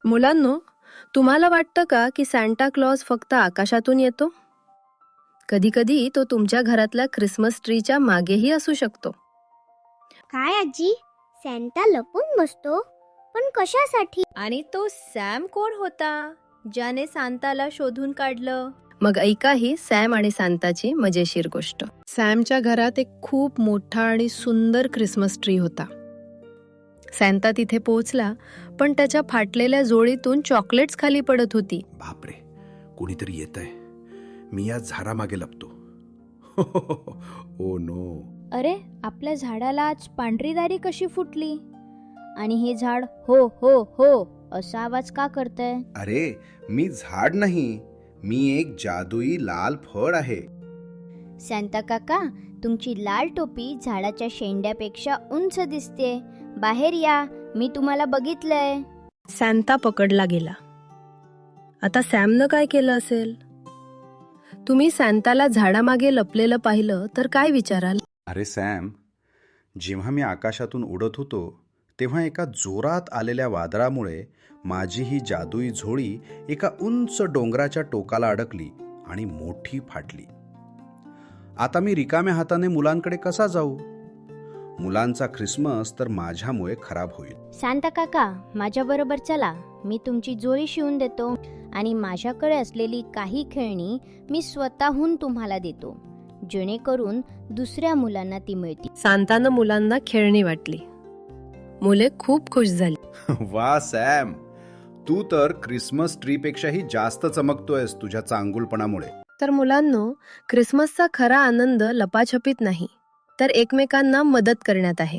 मुलांनो, तुम्हाला वाटतं का की सांता क्लॉज फक्त आकाशातून येतो? कधी-कधी तो तुमच्या घरातल्या ख्रिसमस ट्रीच्या मागेही असू शकतो. काय आजी, सॅन्टा लपून बसतो पण कशासाठी? आणि तो सॅम कोण होता ज्याने सांताला शोधून काढलं? मग ऐका ही सॅम आणि सांताची मजेशीर गोष्ट. सॅमच्या घरात एक खूप मोठा आणि सुंदर ख्रिसमस ट्री होता. सॅन्टा तिथे पोहोचला, पण त्याच्या फाटलेल्या जोळीतून चॉकलेट्स खाली पडत होती. बापरे, कोणीतरी येत आहे. मी या झाडामागे लपतो. Oh no. अरे, आपल्या झाडाला आज पांढरी दारी कशी फुटली? आणि हे झाड हो हो हो असा आवाज का करतंय? अरे, मी झाड नाही, मी एक जादुई लाल फळ आहे. सांता काका, तुमची लाल टोपी झाडाच्या शेंड्यापेक्षा उंच दिसते. बाहेर या, मी तुम्हाला बघितलंय. सॅन्टा पकडला गेला. आता सॅमनं काय केलं असेल? तुम्ही सॅन्टाला झाडामागे लपलेलं पाहिलं तर काय विचाराल? अरे सॅम, जेव्हा मी आकाशातून उडत होतो तेव्हा एका जोरात आलेल्या वादळामुळे माझी ही जादुई झोळी एका उंच डोंगराच्या टोकाला अडकली आणि मोठी फाटली. आता मी रिकाम्या हाताने मुलांकडे कसा जाऊ? मुलांचा ख्रिसमस तर माझ्यामुळे खराब होईल. सांता काका, माझ्या बरोबर चला. मी तुमची जोडी शिवून देतो आणि माझ्याकडे असलेली काही खेळणी मी स्वतःहून तुम्हाला देतो, जेणेकरून दुसऱ्या मुलांना ती मिळतील. सांतानं मुलांना खेळणी वाटली. मुले खूप खुश झाली. वा सॅम, तू तर ख्रिसमस ट्रीपेक्षाही जास्त चमकतोयस तुझ्या चांगुलपणामुळे. तर मुलांनो, ख्रिसमसचा खरा आनंद लपाछपीत नाही, तर एकमेकांना मदत करण्यात आहे.